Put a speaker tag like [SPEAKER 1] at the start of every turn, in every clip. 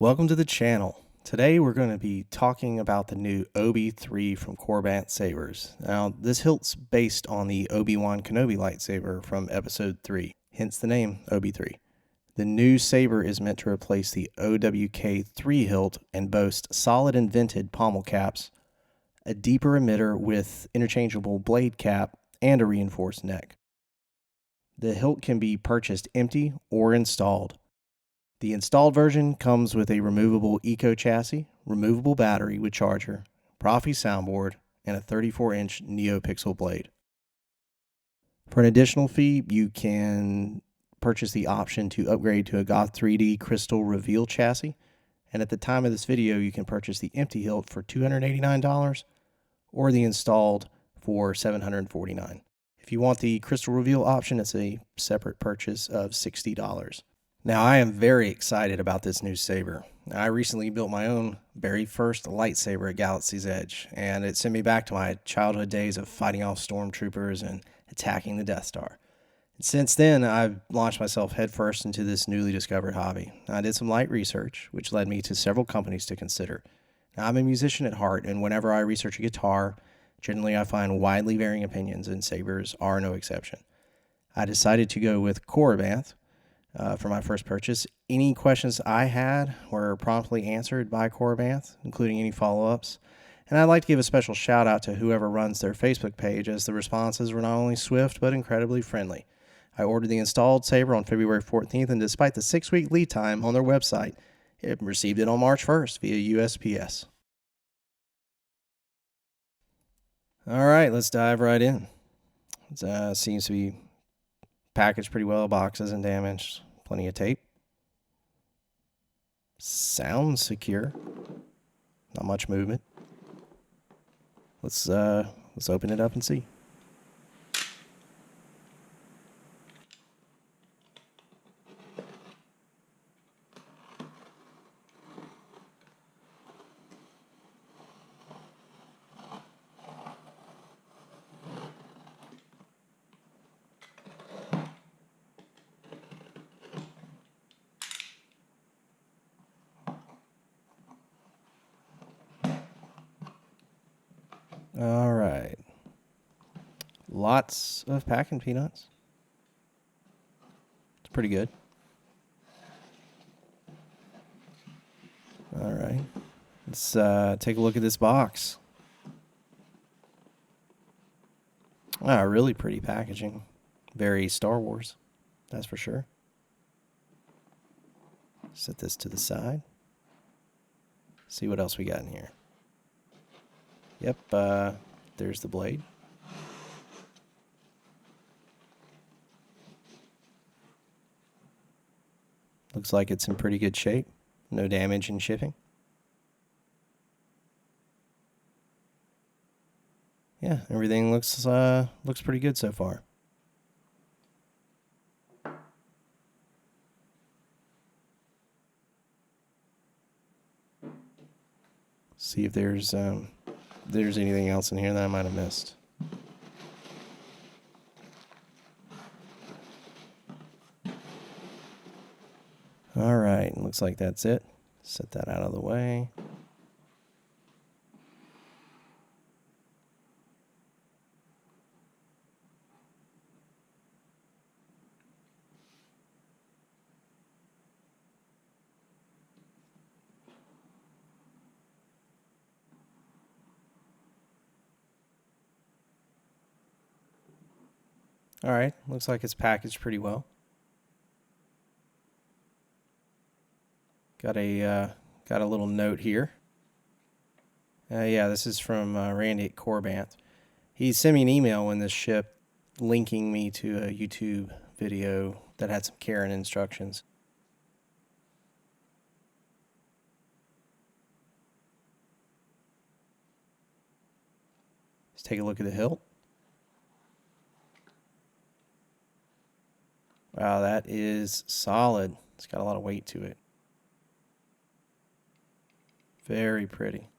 [SPEAKER 1] Welcome to the channel. Today we're going to be talking about the new OBI3 from Korbanth sabers. Now this hilt's based on the Obi Wan Kenobi lightsaber from episode 3, hence the name OB3. The new saber is meant to replace the OWK3 hilt and boasts solid and vented pommel caps, a deeper emitter with interchangeable blade cap, and a reinforced neck. The hilt can be purchased empty or installed. The installed version comes with a removable eco chassis, removable battery with charger, Proffi soundboard, and a 34-inch NeoPixel blade. For an additional fee, you can purchase the option to upgrade to a Goth 3D Crystal Reveal chassis, and at the time of this video, you can purchase the empty hilt for $289 or the installed for $749. If you want the Crystal Reveal option, it's a separate purchase of $60. Now, I am very excited about this new saber. I recently built my own very first lightsaber at Galaxy's Edge, and it sent me back to my childhood days of fighting off stormtroopers and attacking the Death Star. And since then, I've launched myself headfirst into this newly discovered hobby. I did some light research, which led me to several companies to consider. Now, I'm a musician at heart, and whenever I research a guitar, generally I find widely varying opinions, and sabers are no exception. I decided to go with Korbanth for my first purchase. Any questions I had were promptly answered by Korbanth, including any follow-ups. And I'd like to give a special shout out to whoever runs their Facebook page, as the responses were not only swift but incredibly friendly. I ordered the installed saber on February 14th, and despite the 6-week lead time on their website, it received it on March 1st via USPS. All right, let's dive right in. It seems to be packaged pretty well, box isn't damaged, plenty of tape. Sounds secure, not much movement. Let's open it up and see. All right. Lots of packing peanuts. It's pretty good. All right. Let's take a look at this box. Really pretty packaging. Very Star Wars, that's for sure. Set this to the side. See what else we got in here. Yep, there's the blade. Looks like it's in pretty good shape. No damage in shipping. Yeah, everything looks pretty good so far. See if there's anything else in here that I might have missed. All right, looks like that's it. Set that out of the way. All right, looks like it's packaged pretty well. Got a little note here. Yeah, this is from Randy at Korbanth. He sent me an email when this shipped, linking me to a YouTube video that had some care and instructions. Let's take a look at the hilt. Wow, that is solid. It's got a lot of weight to it. Very pretty.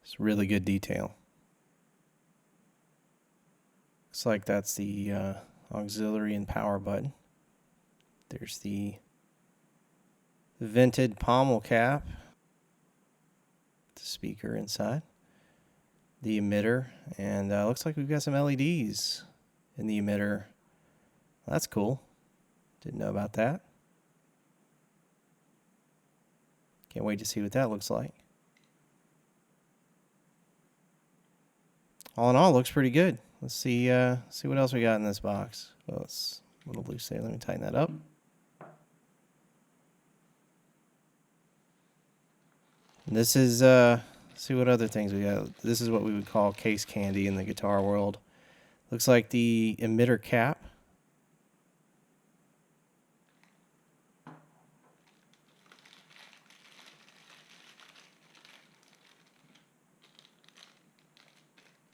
[SPEAKER 1] It's really good detail. Looks like that's the auxiliary and power button. There's the vented pommel cap, the speaker inside, the emitter, and looks like we've got some LEDs in the emitter. That's cool. Didn't know about that. Can't wait to see what that looks like. All in all, looks pretty good. Let's see what else we got in this box. Well, it's a little loose there. Let me tighten that up. And this is see what other things we got. This is what we would call case candy in the guitar world. Looks like the emitter cap.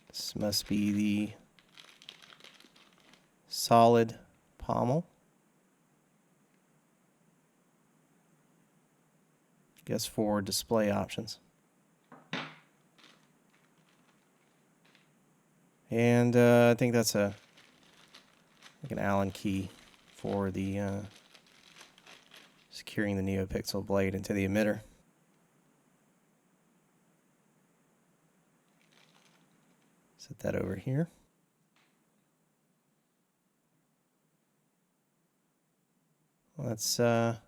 [SPEAKER 1] This must be the solid pommel. Guess for display options. And I think that's like an Allen key for the securing the NeoPixel blade into the emitter. Set that over here. Well, that's looks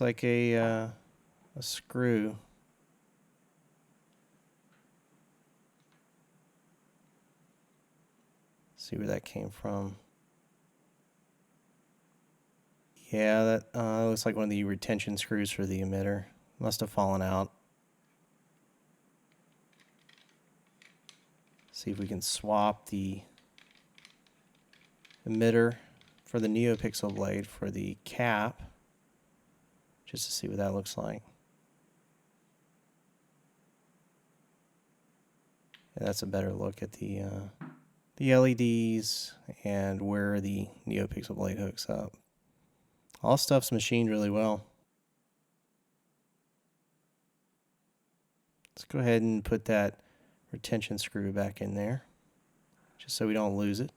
[SPEAKER 1] like a screw. See where that came from. Yeah, that looks like one of the retention screws for the emitter. Must have fallen out. See if we can swap the emitter for the NeoPixel blade for the cap, just to see what that looks like. And that's a better look at the LEDs and where the NeoPixel blade hooks up. All stuff's machined really well. Let's go ahead and put that retention screw back in there, just so we don't lose it.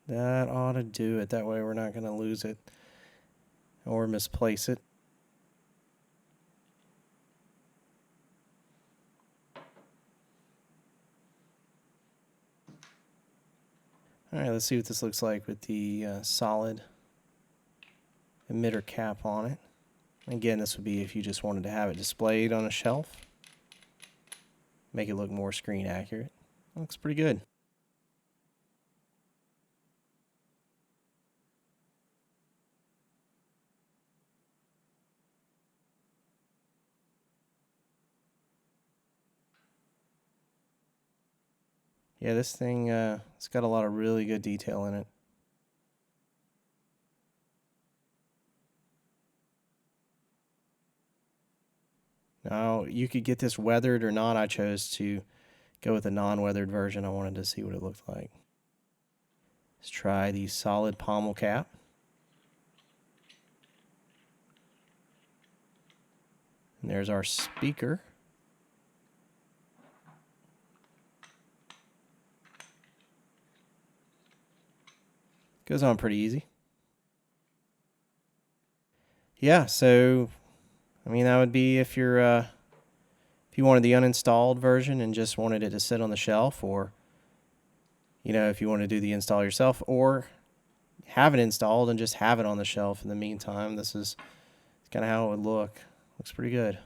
[SPEAKER 1] That ought to do it. That way we're not going to lose it or misplace it. Alright, let's see what this looks like with the solid emitter cap on it. Again, this would be if you just wanted to have it displayed on a shelf. Make it look more screen accurate. Looks pretty good. Yeah, this thing, it's got a lot of really good detail in it. Now, you could get this weathered or not. I chose to go with a non-weathered version. I wanted to see what it looked like. Let's try the solid pommel cap. And there's our speaker. Goes on pretty easy. Yeah, so I mean that would be if you're if you wanted the uninstalled version and just wanted it to sit on the shelf, or you know, if you want to do the install yourself, or have it installed and just have it on the shelf in the meantime. This is kind of how it would look. Looks pretty good.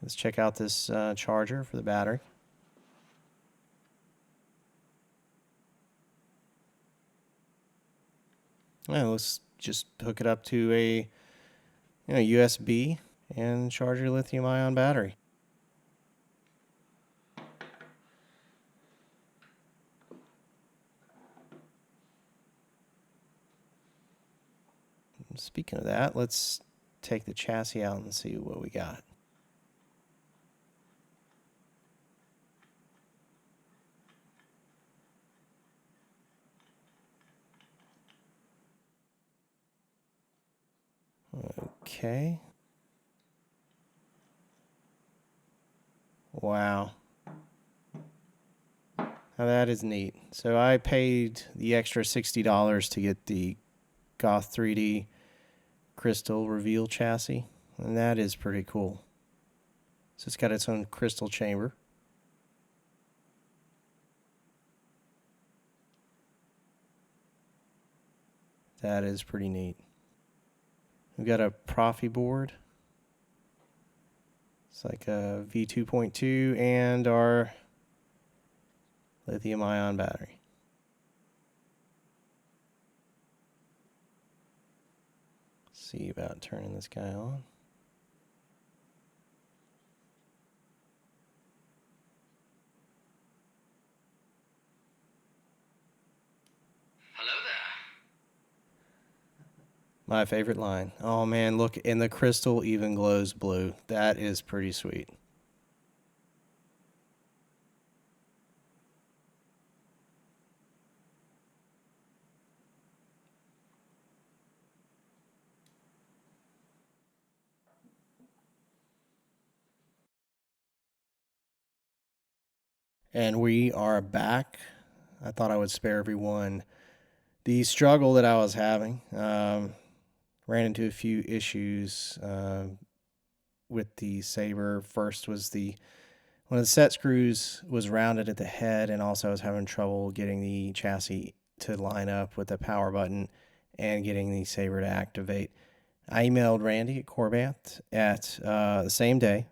[SPEAKER 1] Let's check out this charger for the battery. Yeah, let's just hook it up to a USB and charge your lithium-ion battery. Speaking of that, let's take the chassis out and see what we got. Okay. Wow. Now that is neat. So I paid the extra $60 to get the Goth 3D crystal reveal chassis, and that is pretty cool. So it's got its own crystal chamber. That is pretty neat. We've got a Proffieboard. It's like a V2.2 and our lithium-ion battery. See about turning this guy on.
[SPEAKER 2] Hello there.
[SPEAKER 1] My favorite line. Oh man, look, and the crystal even glows blue. That is pretty sweet. And we are back. I thought I would spare everyone the struggle that I was having. Ran into a few issues with the Saber. First was one of the set screws was rounded at the head, and also I was having trouble getting the chassis to line up with the power button and getting the Saber to activate. I emailed Randy at Korbanth at the same day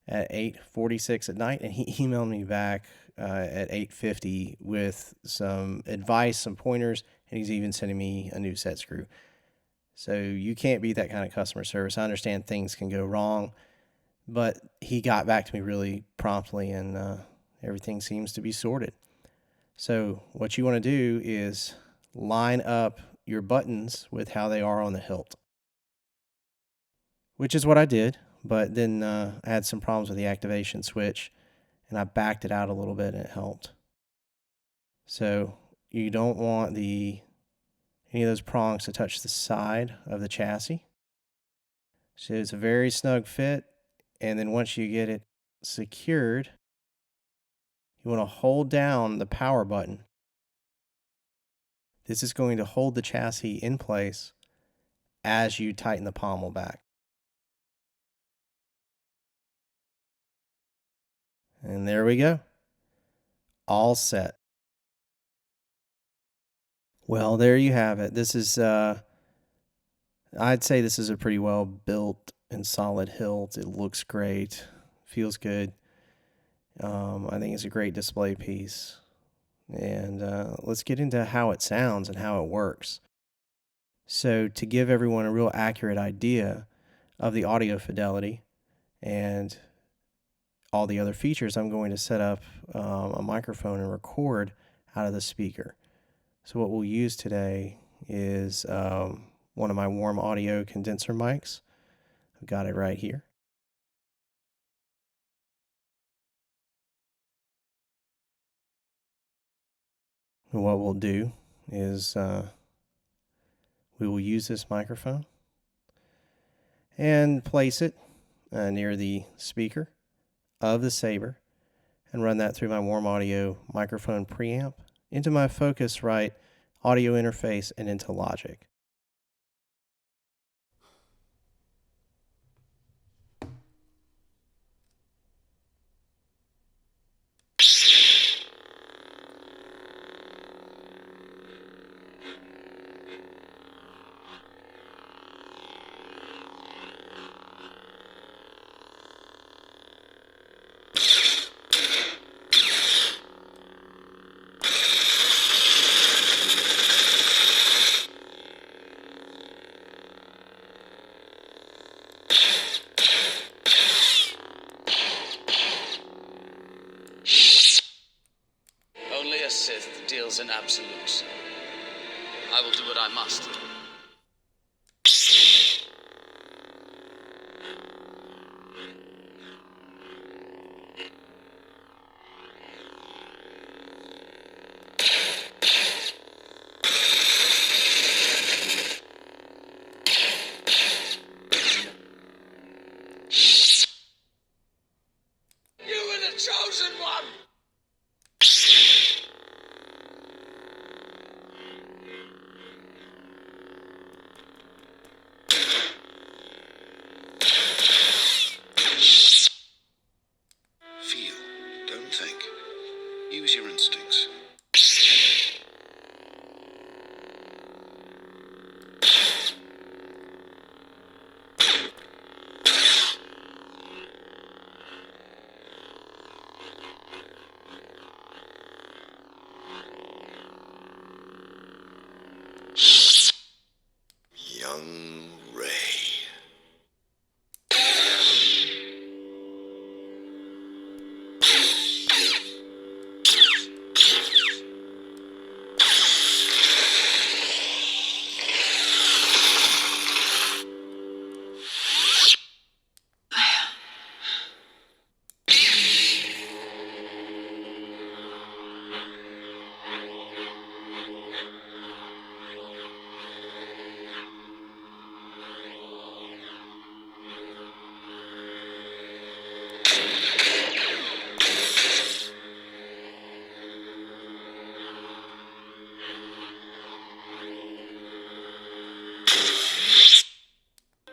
[SPEAKER 1] at 8:46 at night, and he emailed me back at 8:50 with some advice, some pointers, and he's even sending me a new set screw. So you can't beat that kind of customer service. I understand things can go wrong, but he got back to me really promptly, and everything seems to be sorted. So what you want to do is line up your buttons with how they are on the hilt, which is what I did. But then I had some problems with the activation switch, and I backed it out a little bit, and it helped. So you don't want any of those prongs to touch the side of the chassis. So it's a very snug fit, and then once you get it secured, you want to hold down the power button. This is going to hold the chassis in place as you tighten the pommel back. And there we go. All set. Well, there you have it. This is, I'd say this is a pretty well built and solid hilt. It looks great. Feels good. I think it's a great display piece. And let's get into how it sounds and how it works. So to give everyone a real accurate idea of the audio fidelity and all the other features, I'm going to set up a microphone and record out of the speaker. So what we'll use today is one of my warm audio condenser mics. I've got it right here. And what we'll do is we will use this microphone and place it near the speaker of the Saber and run that through my warm audio microphone preamp into my Focusrite audio interface and into Logic.
[SPEAKER 2] Only a Sith deals in absolutes. I will do what I must. chosen one!
[SPEAKER 3] Feel, don't think. Use your instincts. Young Ray.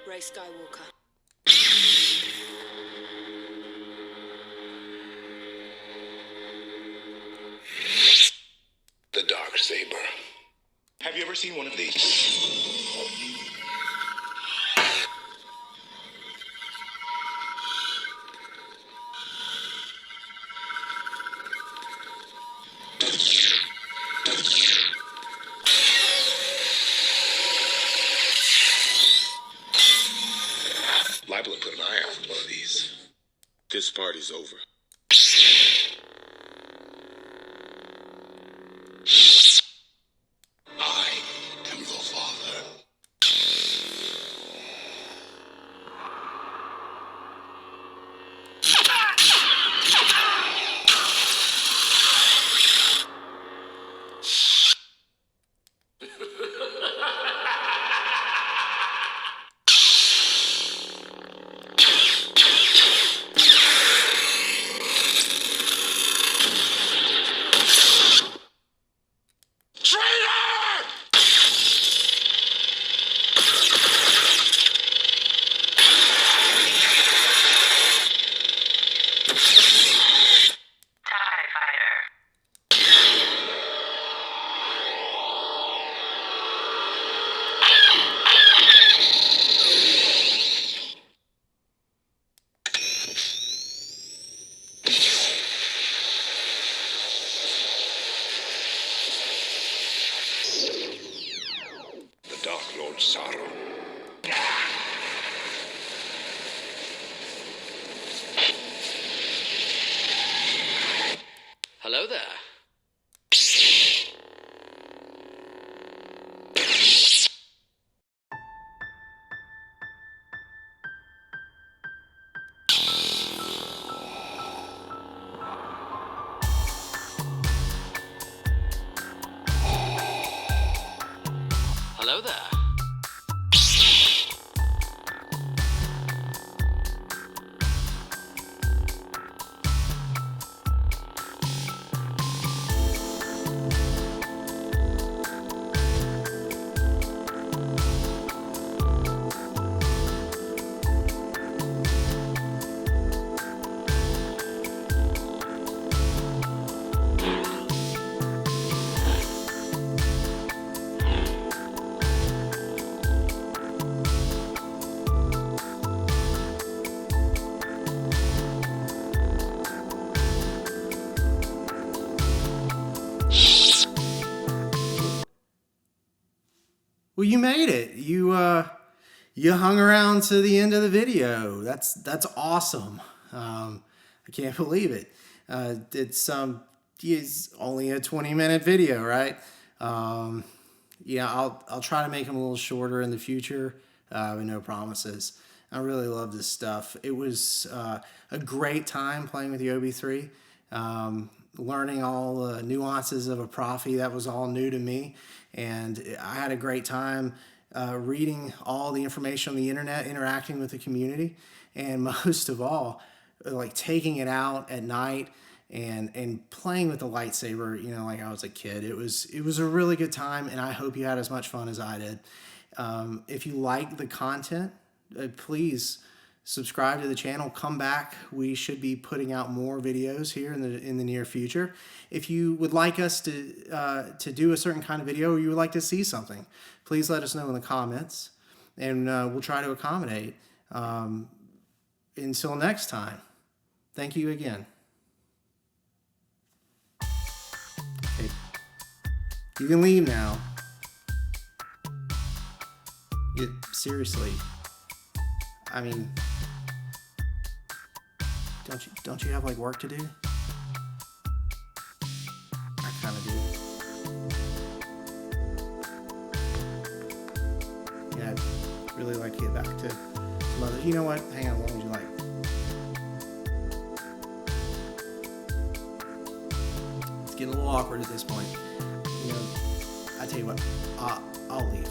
[SPEAKER 4] Ray Skywalker.
[SPEAKER 3] The Dark Saber. Have you ever seen one of these? Liable to put an eye out for one of these. This party's over. I am your father. Dark Lord Sorrow.
[SPEAKER 2] Hello there. Hello there.
[SPEAKER 1] Well, you made it. You hung around to the end of the video. That's awesome. I can't believe it. It's only a 20-minute video, right? Yeah, I'll try to make them a little shorter in the future, but no promises. I really love this stuff. It was a great time playing with the OB3. Learning all the nuances of a Proffi, that was all new to me, and I had a great time reading all the information on the internet, interacting with the community, and most of all, like taking it out at night and playing with the lightsaber, you know, like I was a kid. It was a really good time, and I hope you had as much fun as I did. If you like the content, please subscribe to the channel. Come back. We should be putting out more videos here in the near future. If you would like us to do a certain kind of video, or you would like to see something, please let us know in the comments, and we'll try to accommodate. Until next time, thank you again. Okay. You can leave now. Seriously. I mean, don't you have like work to do? I kind of do. Yeah, I'd really like to get back to some other. You know what? Hang on, as long as you like. It's getting a little awkward at this point. You know, I tell you what, I'll leave.